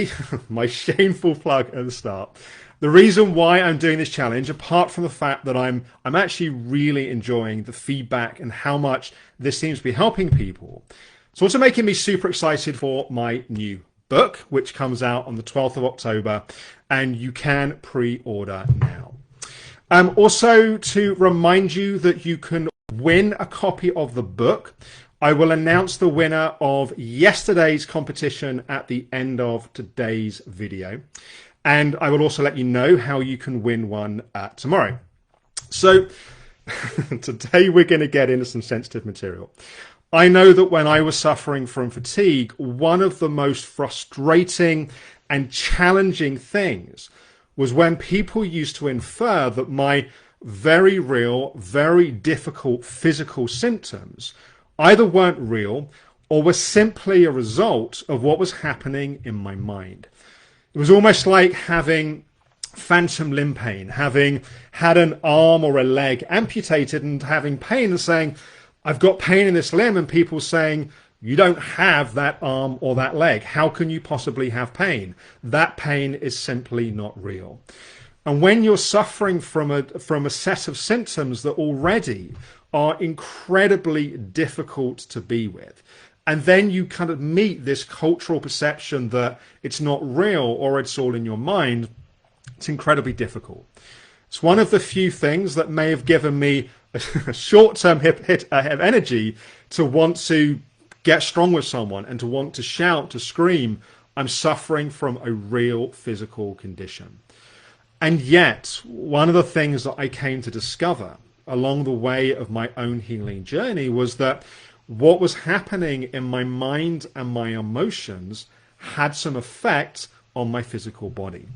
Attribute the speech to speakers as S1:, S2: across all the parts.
S1: firstly, my shameful plug at the start. The reason why I'm doing this challenge, apart from the fact that I'm actually really enjoying the feedback and how much this seems to be helping people, it's also making me super excited for my new book, which comes out on the 12th of October, and you can pre-order now. Also to remind you that you can win a copy of the book. I will announce the winner of yesterday's competition at the end of today's video. And I will also let you know how you can win one tomorrow. So today we're going to get into some sensitive material. I know that when I was suffering from fatigue, one of the most frustrating and challenging things was when people used to infer that my very real, very difficult physical symptoms either weren't real or were simply a result of what was happening in my mind. It was almost like having phantom limb pain, having had an arm or a leg amputated and having pain and saying, I've got pain in this limb, and people saying, you don't have that arm or that leg. How can you possibly have pain? That pain is simply not real. And when you're suffering from a set of symptoms that already are incredibly difficult to be with, and then you kind of meet this cultural perception that it's not real or it's all in your mind, it's incredibly difficult. It's one of the few things that may have given me a short-term hit of energy to want to get strong with someone and to want to shout, to scream, I'm suffering from a real physical condition. And yet, one of the things that I came to discover along the way of my own healing journey was that what was happening in my mind and my emotions had some effect on my physical body.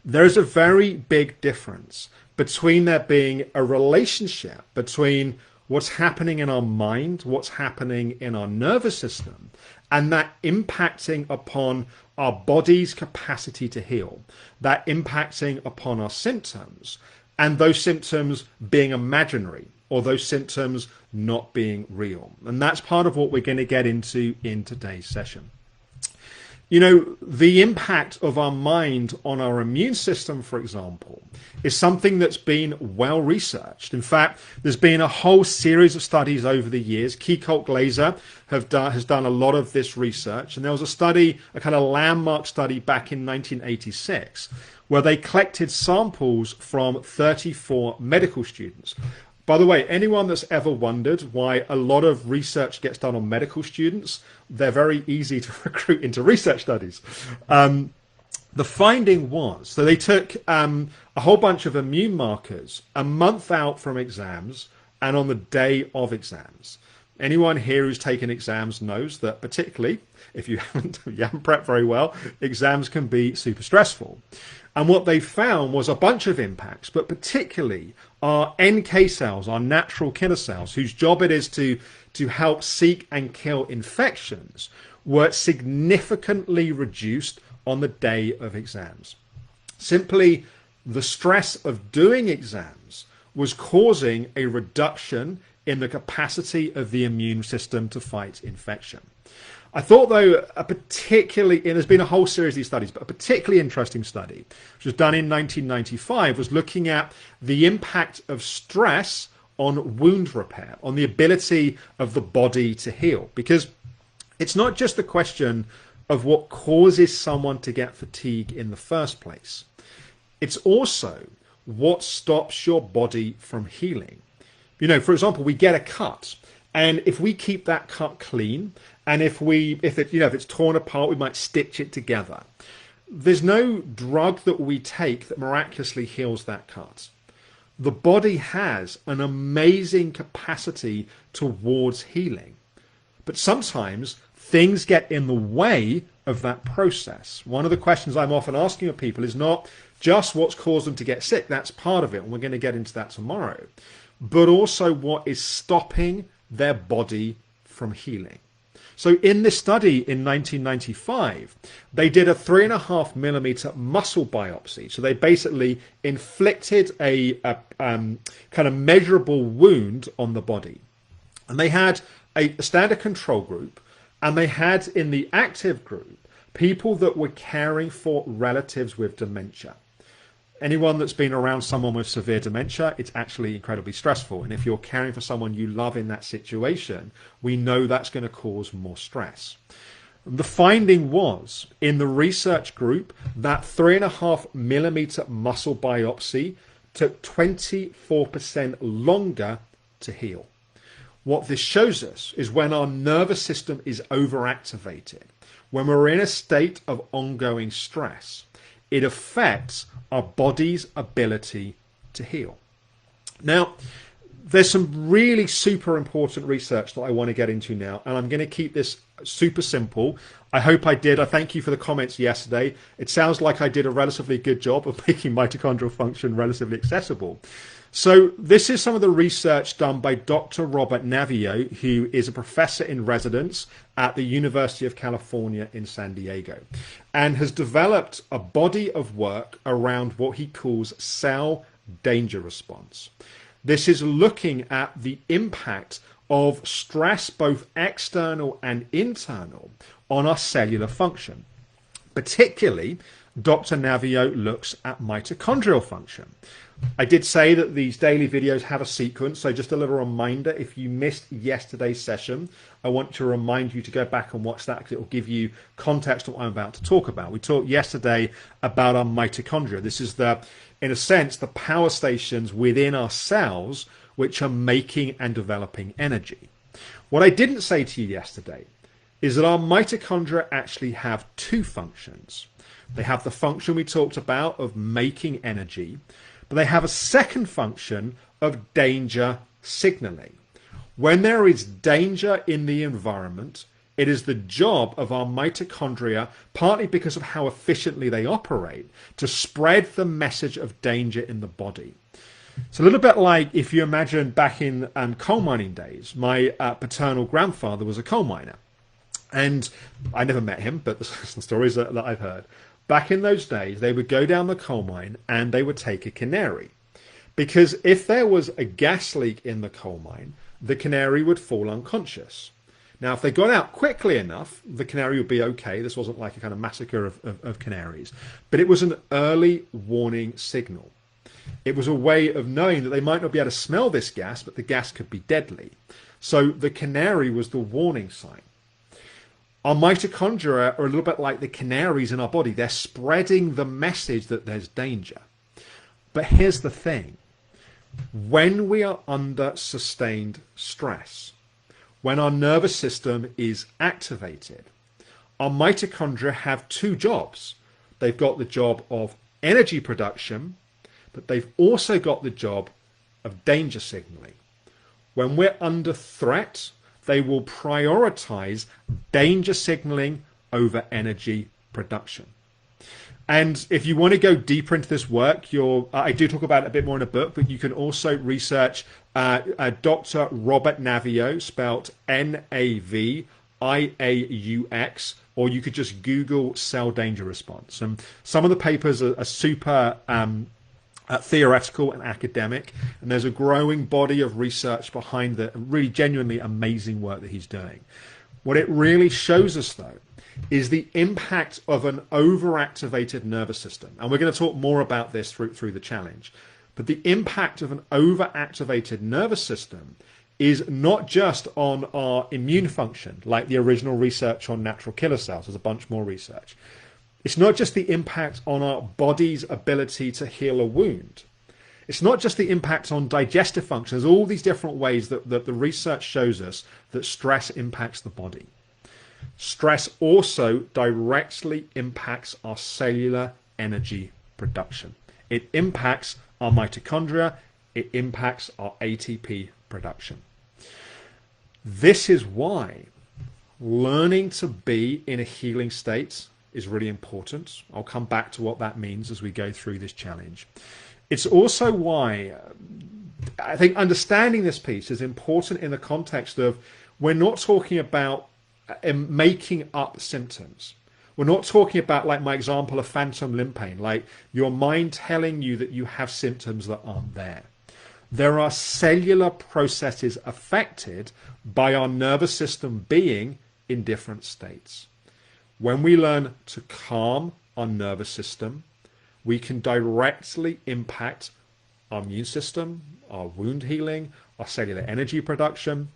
S1: There's a very big difference between there being a relationship between what's happening in our mind, what's happening in our nervous system, and that impacting upon our body's capacity to heal, that impacting upon our symptoms, and those symptoms being imaginary, or those symptoms not being real. And that's part of what we're going to get into in today's session. You know, the impact of our mind on our immune system, for example, is something that's been well researched. In fact, there's been a whole series of studies over the years. Kiekult Glaser has done a lot of this research. And there was a study, a kind of landmark study back in 1986, where they collected samples from 34 medical students. By the way, anyone that's ever wondered why a lot of research gets done on medical students, they're very easy to recruit into research studies. The finding was, so they took a whole bunch of immune markers a month out from exams and on the day of exams. Anyone here who's taken exams knows that, particularly if you haven't prepped very well, exams can be super stressful. And what they found was a bunch of impacts, but particularly our NK cells, our natural killer cells, whose job it is to help seek and kill infections, were significantly reduced on the day of exams. Simply, the stress of doing exams was causing a reduction in the capacity of the immune system to fight infection. I thought, though, and there's been a whole series of these studies, but a particularly interesting study, which was done in 1995, was looking at the impact of stress on wound repair, on the ability of the body to heal. Because it's not just the question of what causes someone to get fatigue in the first place. It's also what stops your body from healing. You know, for example, we get a cut, and if we keep that cut clean, and if it's torn apart, we might stitch it together. There's no drug that we take that miraculously heals that cut. The body has an amazing capacity towards healing, but sometimes things get in the way of that process. One of the questions I'm often asking of people is not just what's caused them to get sick. That's part of it, and we're going to get into that tomorrow. But also what is stopping their body from healing. So in this study in 1995, they did a 3.5 millimeter muscle biopsy. So they basically inflicted a kind of measurable wound on the body. And they had a standard control group, and they had in the active group people that were caring for relatives with dementia. Anyone that's been around someone with severe dementia, it's actually incredibly stressful. And if you're caring for someone you love in that situation, we know that's going to cause more stress. The finding was in the research group that 3.5 millimeter muscle biopsy took 24% longer to heal. What this shows us is when our nervous system is overactivated, when we're in a state of ongoing stress, it affects our body's ability to heal. Now, there's some really super important research that I want to get into now, and I'm going to keep this super simple. I hope I did. I thank you for the comments yesterday. It sounds like I did a relatively good job of making mitochondrial function relatively accessible. So this is some of the research done by Dr. Robert Navio, who is a professor in residence at the University of California in San Diego, and has developed a body of work around what he calls cell danger response. This is looking at the impact of stress, both external and internal, on our cellular function. Particularly, Dr. Navio looks at mitochondrial function. I did say that these daily videos have a sequence, so just a little reminder, if you missed yesterday's session, I want to remind you to go back and watch that because it will give you context of what I'm about to talk about. We talked yesterday about our mitochondria. This is in a sense, the power stations within our cells which are making and developing energy. What I didn't say to you yesterday is that our mitochondria actually have two functions. They have the function we talked about of making energy, but they have a second function of danger signaling. When there is danger in the environment, it is the job of our mitochondria, partly because of how efficiently they operate, to spread the message of danger in the body. It's a little bit like if you imagine back in coal mining days. My paternal grandfather was a coal miner, and I never met him, but there's some stories that I've heard. Back in those days, they would go down the coal mine and they would take a canary, because if there was a gas leak in the coal mine, the canary would fall unconscious. Now, if they got out quickly enough, the canary would be okay. This wasn't like a kind of massacre of canaries, but it was an early warning signal. It was a way of knowing that they might not be able to smell this gas, but the gas could be deadly. So the canary was the warning sign. Our mitochondria are a little bit like the canaries in our body. They're spreading the message that there's danger. But here's the thing. When we are under sustained stress, when our nervous system is activated, our mitochondria have two jobs. They've got the job of energy production, but they've also got the job of danger signaling. When we're under threat, they will prioritize danger signaling over energy production. And if you want to go deeper into this work, I do talk about it a bit more in a book, but you can also research Dr. Robert Navio, spelled Navaux, or you could just Google cell danger response. And some of the papers are super theoretical and academic, and there's a growing body of research behind the really genuinely amazing work that he's doing. What it really shows us, though, is the impact of an overactivated nervous system. And we're going to talk more about this through the challenge. But the impact of an overactivated nervous system is not just on our immune function, like the original research on natural killer cells. There's a bunch more research. It's not just the impact on our body's ability to heal a wound. It's not just the impact on digestive function. There's all these different ways that the research shows us that stress impacts the body. Stress also directly impacts our cellular energy production. It impacts our mitochondria. It impacts our ATP production. This is why learning to be in a healing state is really important. I'll come back to what that means as we go through this challenge. It's also why I think understanding this piece is important in the context of we're not talking about making up symptoms. We're not talking about, like my example of phantom limb pain, like your mind telling you that you have symptoms that aren't there. There are cellular processes affected by our nervous system being in different states. When we learn to calm our nervous system, we can directly impact our immune system, our wound healing, our cellular energy production.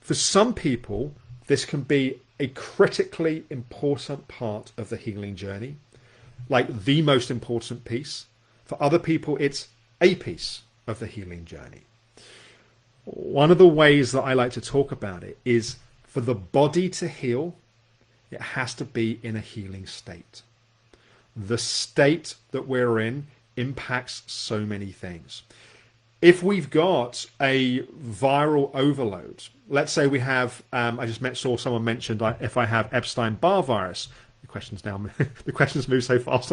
S1: For some people, this can be a critically important part of the healing journey, like the most important piece. For other people, it's a piece of the healing journey. One of the ways that I like to talk about it is for the body to heal, it has to be in a healing state. The state that we're in impacts so many things. If we've got a viral overload, let's say we have, I just saw someone mentioned if I have Epstein-Barr virus. The questions move so fast.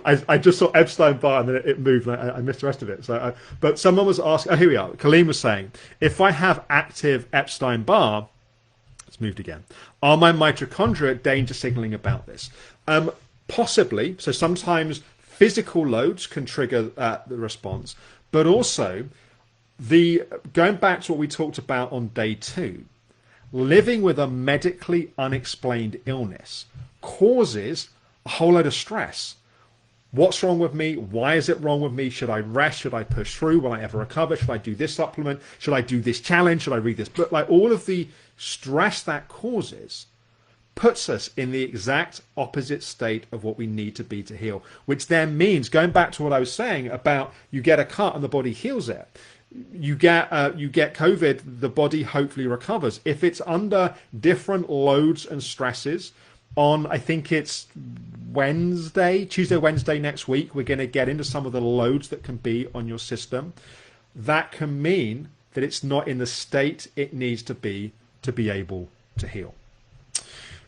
S1: I just saw Epstein-Barr and then it moved. And I missed the rest of it. But someone was asking. Oh, here we are. Colleen was saying, if I have active Epstein-Barr, it's moved again. Are my mitochondria danger signaling about this? Possibly. So sometimes physical loads can trigger the response, but also going back to what we talked about on day 2, living with a medically unexplained illness causes a whole load of stress. What's wrong with me? Why is it wrong with me? Should I rest? Should I push through? Will I ever recover? Should I do this supplement? Should I do this challenge? Should I read this book? Like, all of the stress that causes puts us in the exact opposite state of what we need to be to heal, which then means, going back to what I was saying about you get a cut and the body heals it. You get COVID, the body hopefully recovers. If it's under different loads and stresses, on, I think it's Tuesday, Wednesday next week, we're going to get into some of the loads that can be on your system. That can mean that it's not in the state it needs to be able to heal.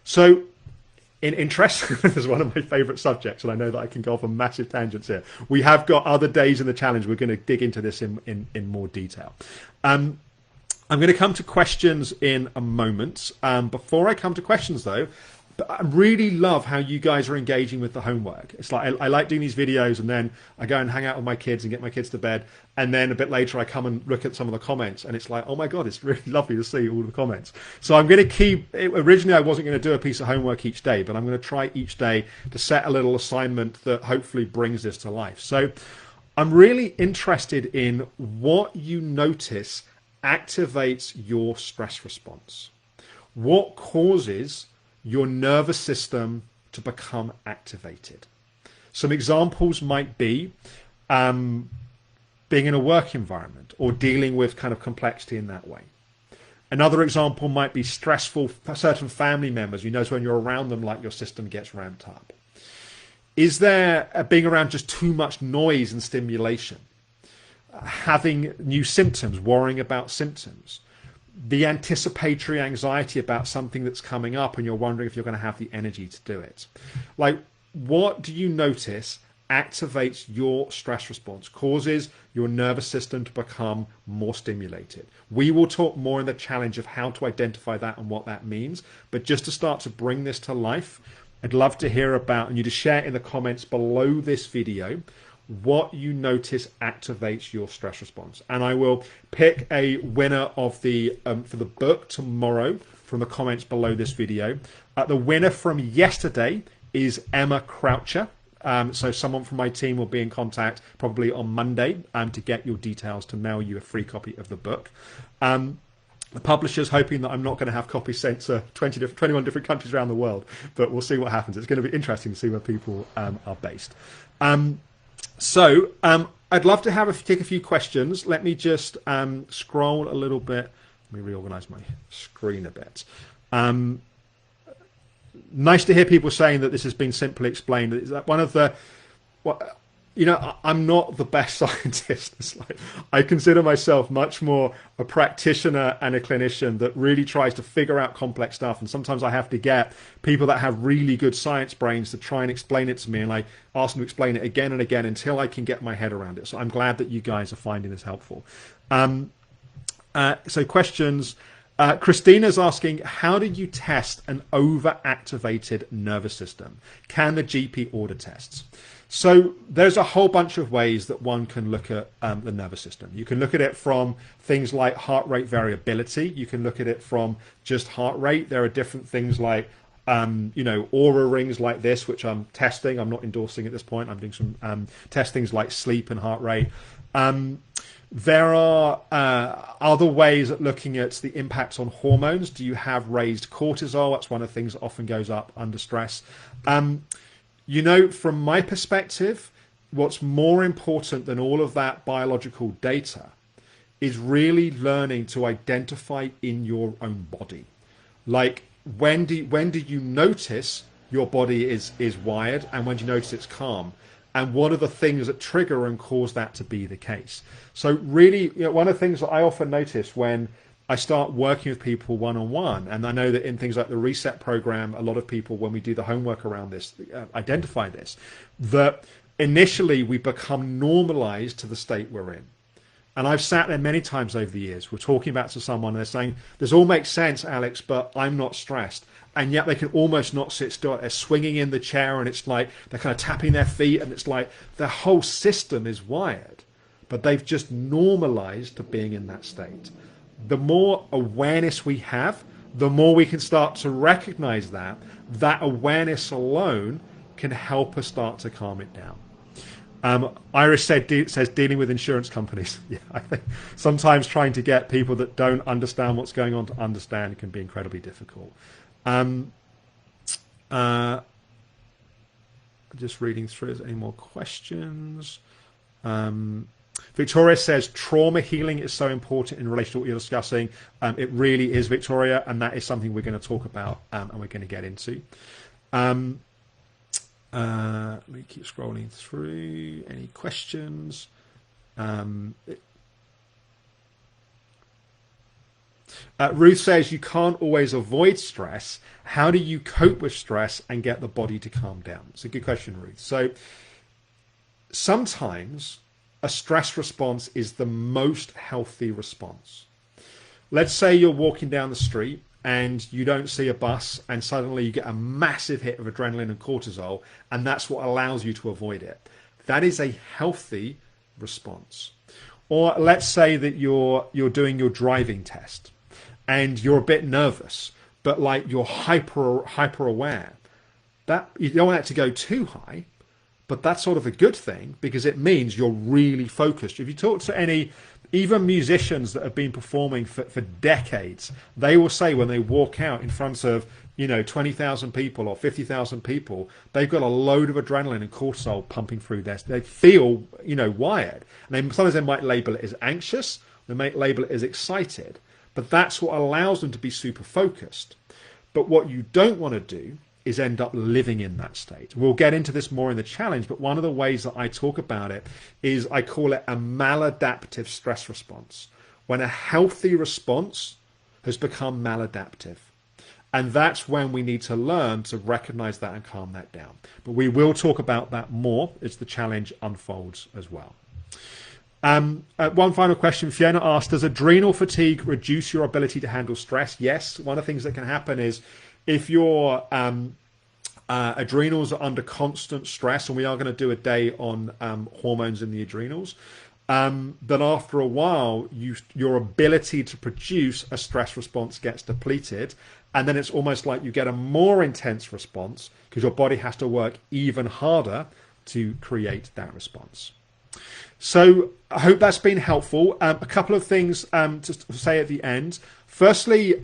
S1: So, in interest, this is one of my favorite subjects, and I know that I can go off on massive tangents here. We have got other days in the challenge. We're going to dig into this in more detail. I'm going to come to questions in a moment. Before I come to questions, though, I really love how you guys are engaging with the homework. It's like I like doing these videos, and then I go and hang out with my kids and get my kids to bed, and then a bit later I come and look at some of the comments, and it's like, oh my god, it's really lovely to see all the comments. So I'm going to keep originally I wasn't going to do a piece of homework each day, but I'm going to try each day to set a little assignment that hopefully brings this to life. So I'm really interested in what you notice activates your stress response. What causes your nervous system to become activated? Some examples might be being in a work environment or dealing with kind of complexity in that way. Another example might be stressful for certain family members. You notice when you're around them, like, your system gets ramped up. Is there being around just too much noise and stimulation? Having new symptoms, worrying about symptoms. The anticipatory anxiety about something that's coming up and you're wondering if you're going to have the energy to do it. Like, what do you notice activates your stress response, causes your nervous system to become more stimulated? We will talk more in the challenge of how to identify that and what that means. But just to start to bring this to life, I'd love to hear about, and you to share in the comments below this video, what you notice activates your stress response. And I will pick a winner of the for the book tomorrow from the comments below this video. The winner from yesterday is Emma Croucher. So someone from my team will be in contact probably on Monday to get your details to mail you a free copy of the book. The publisher's hoping that I'm not going to have copies sent to 21 different countries around the world, but we'll see what happens. It's going to be interesting to see where people are based. So I'd love to take a few questions. Let me just scroll a little bit. Let me reorganize my screen a bit. Nice to hear people saying that this has been simply explained. Is that one of the, I'm not the best scientist. It's like, I consider myself much more a practitioner and a clinician that really tries to figure out complex stuff. And sometimes I have to get people that have really good science brains to try and explain it to me. And I ask them to explain it again and again until I can get my head around it. So I'm glad that you guys are finding this helpful. So questions. Christina's asking, how do you test an overactivated nervous system? Can the GP order tests? So there's a whole bunch of ways that one can look at the nervous system. You can look at it from things like heart rate variability. You can look at it from just heart rate. There are different things like you know, aura rings like this, which I'm testing. I'm not endorsing at this point. I'm doing some testings like sleep and heart rate. There are other ways at looking at the impacts on hormones. Do you have raised cortisol? That's one of the things that often goes up under stress. You know, from my perspective, what's more important than all of that biological data is really learning to identify in your own body. Like, when do you notice your body is wired, and when do you notice it's calm? And what are the things that trigger and cause that to be the case? So really, you know, one of the things that I often notice when I start working with people one-on-one, and I know that in things like the Reset program, a lot of people, when we do the homework around this, identify this, that initially we become normalized to the state we're in. And I've sat there many times over the years, we're talking about to someone and they're saying, this all makes sense, Alex, but I'm not stressed. And yet they can almost not sit still. They're swinging in the chair and it's like they're kind of tapping their feet and it's like their whole system is wired, but they've just normalized to being in that state. The more awareness we have, the more we can start to recognize that awareness alone can help us start to calm it down. Iris says dealing with insurance companies. Yeah, I think sometimes trying to get people that don't understand what's going on to understand can be incredibly difficult. Just reading through, is there any more questions? Victoria says trauma healing is so important in relation to what you're discussing. It really is, Victoria, and that is something we're going to talk about and we're going to get into. Let me keep scrolling through. Any questions? Ruth says you can't always avoid stress. How do you cope with stress and get the body to calm down? It's a good question, Ruth. So sometimes a stress response is the most healthy response. Let's say you're walking down the street and you don't see a bus and suddenly you get a massive hit of adrenaline and cortisol, and that's what allows you to avoid it. That is a healthy response. Or let's say that you're doing your driving test and you're a bit nervous, but like you're hyper aware. That you don't want that to go too high, but that's sort of a good thing because it means you're really focused. If you talk to any, even musicians that have been performing for decades, they will say when they walk out in front of, 20,000 people or 50,000 people, they've got a load of adrenaline and cortisol pumping through their, they feel, wired. And sometimes they might label it as anxious, they might label it as excited, but that's what allows them to be super focused. But what you don't want to do is end up living in that state. We'll get into this more in the challenge, but one of the ways that I talk about it is I call it a maladaptive stress response, when a healthy response has become maladaptive. And that's when we need to learn to recognize that and calm that down. But we will talk about that more as the challenge unfolds as well. One final question. Fiona asked, does adrenal fatigue reduce your ability to handle stress? Yes. One of the things that can happen is if your adrenals are under constant stress, and we are going to do a day on hormones in the adrenals, that after a while, your ability to produce a stress response gets depleted. And then it's almost like you get a more intense response because your body has to work even harder to create that response. So I hope that's been helpful. A couple of things to say at the end. Firstly,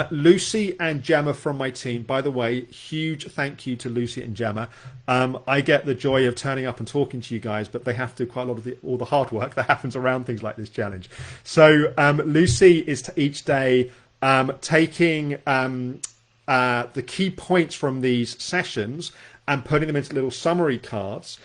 S1: Lucy and Gemma from my team, by the way, huge thank you to Lucy and Gemma. I get the joy of turning up and talking to you guys, but they have to do quite a lot of all the hard work that happens around things like this challenge. So Lucy is each day taking the key points from these sessions and putting them into little summary cards.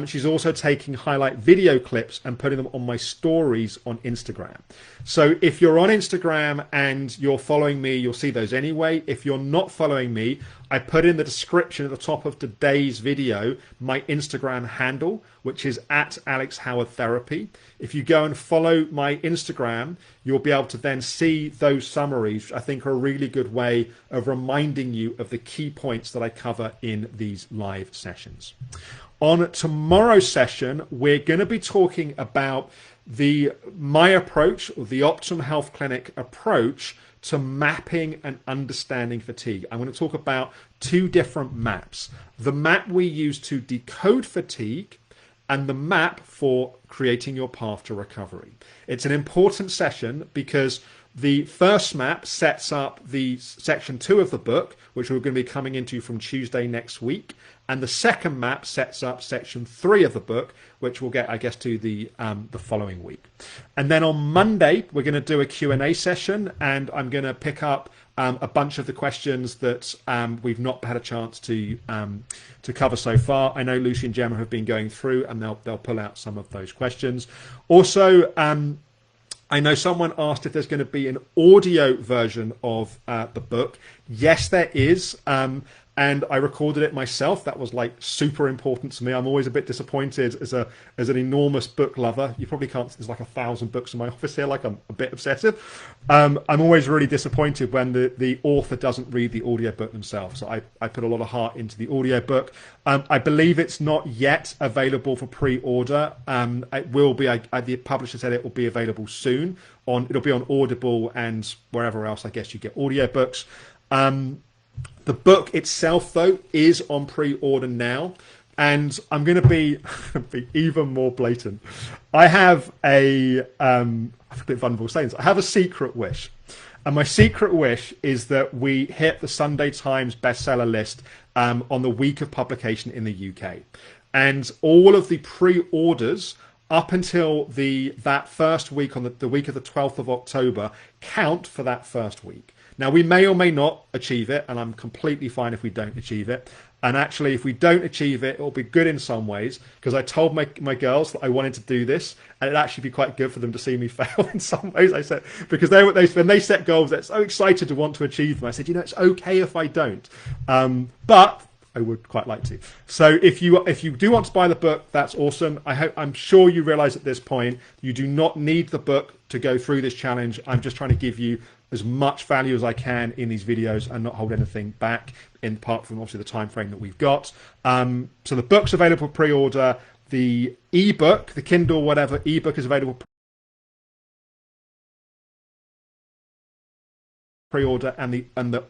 S1: She's also taking highlight video clips and putting them on my stories on Instagram. So if you're on Instagram and you're following me, you'll see those anyway. If you're not following me, I put in the description at the top of today's video my Instagram handle, which is @AlexHowardTherapy. If you go and follow my Instagram, you'll be able to then see those summaries, which I think are a really good way of reminding you of the key points that I cover in these live sessions. On tomorrow's session, we're going to be talking about my approach, or the Optimum Health Clinic approach to mapping and understanding fatigue. I'm going to talk about two different maps. The map we use to decode fatigue and the map for creating your path to recovery. It's an important session because the first map sets up the section 2 of the book, which we're going to be coming into from Tuesday next week. And the second map sets up section 3 of the book, which we'll get, I guess, to the following week. And then on Monday, we're going to do a Q&A session, and I'm going to pick up a bunch of the questions that we've not had a chance to cover so far. I know Lucy and Gemma have been going through, and they'll pull out some of those questions. Also, I know someone asked if there's going to be an audio version of the book. Yes, there is. And I recorded it myself. That was like super important to me. I'm always a bit disappointed as an enormous book lover. You probably can't, there's like 1,000 books in my office here, like I'm a bit obsessive. I'm always really disappointed when the author doesn't read the audiobook themselves. So I put a lot of heart into the audiobook. I believe it's not yet available for pre-order. It will be, the publisher said it will be available soon. It'll be on Audible and wherever else I guess you get audiobooks. The book itself, though, is on pre-order now, and I'm going to be even more blatant. I have I'm a bit vulnerable saying this. I have a secret wish, and my secret wish is that we hit the Sunday Times bestseller list on the week of publication in the UK, and all of the pre-orders up until that first week on the week of the 12th of October count for that first week. Now, we may or may not achieve it, and I'm completely fine if we don't achieve it. And actually, if we don't achieve it, it'll be good in some ways, because I told my girls that I wanted to do this, and it'd actually be quite good for them to see me fail in some ways. I said, because when they set goals, they're so excited to want to achieve them. I said, it's okay if I don't. But I would quite like to. So if you do want to buy the book, that's awesome. I'm sure you realize at this point, you do not need the book to go through this challenge. I'm just trying to give you as much value as I can in these videos and not hold anything back, in part from obviously the time frame that we've got. So the book's available pre-order. The ebook, the Kindle, whatever ebook is available pre-order, and the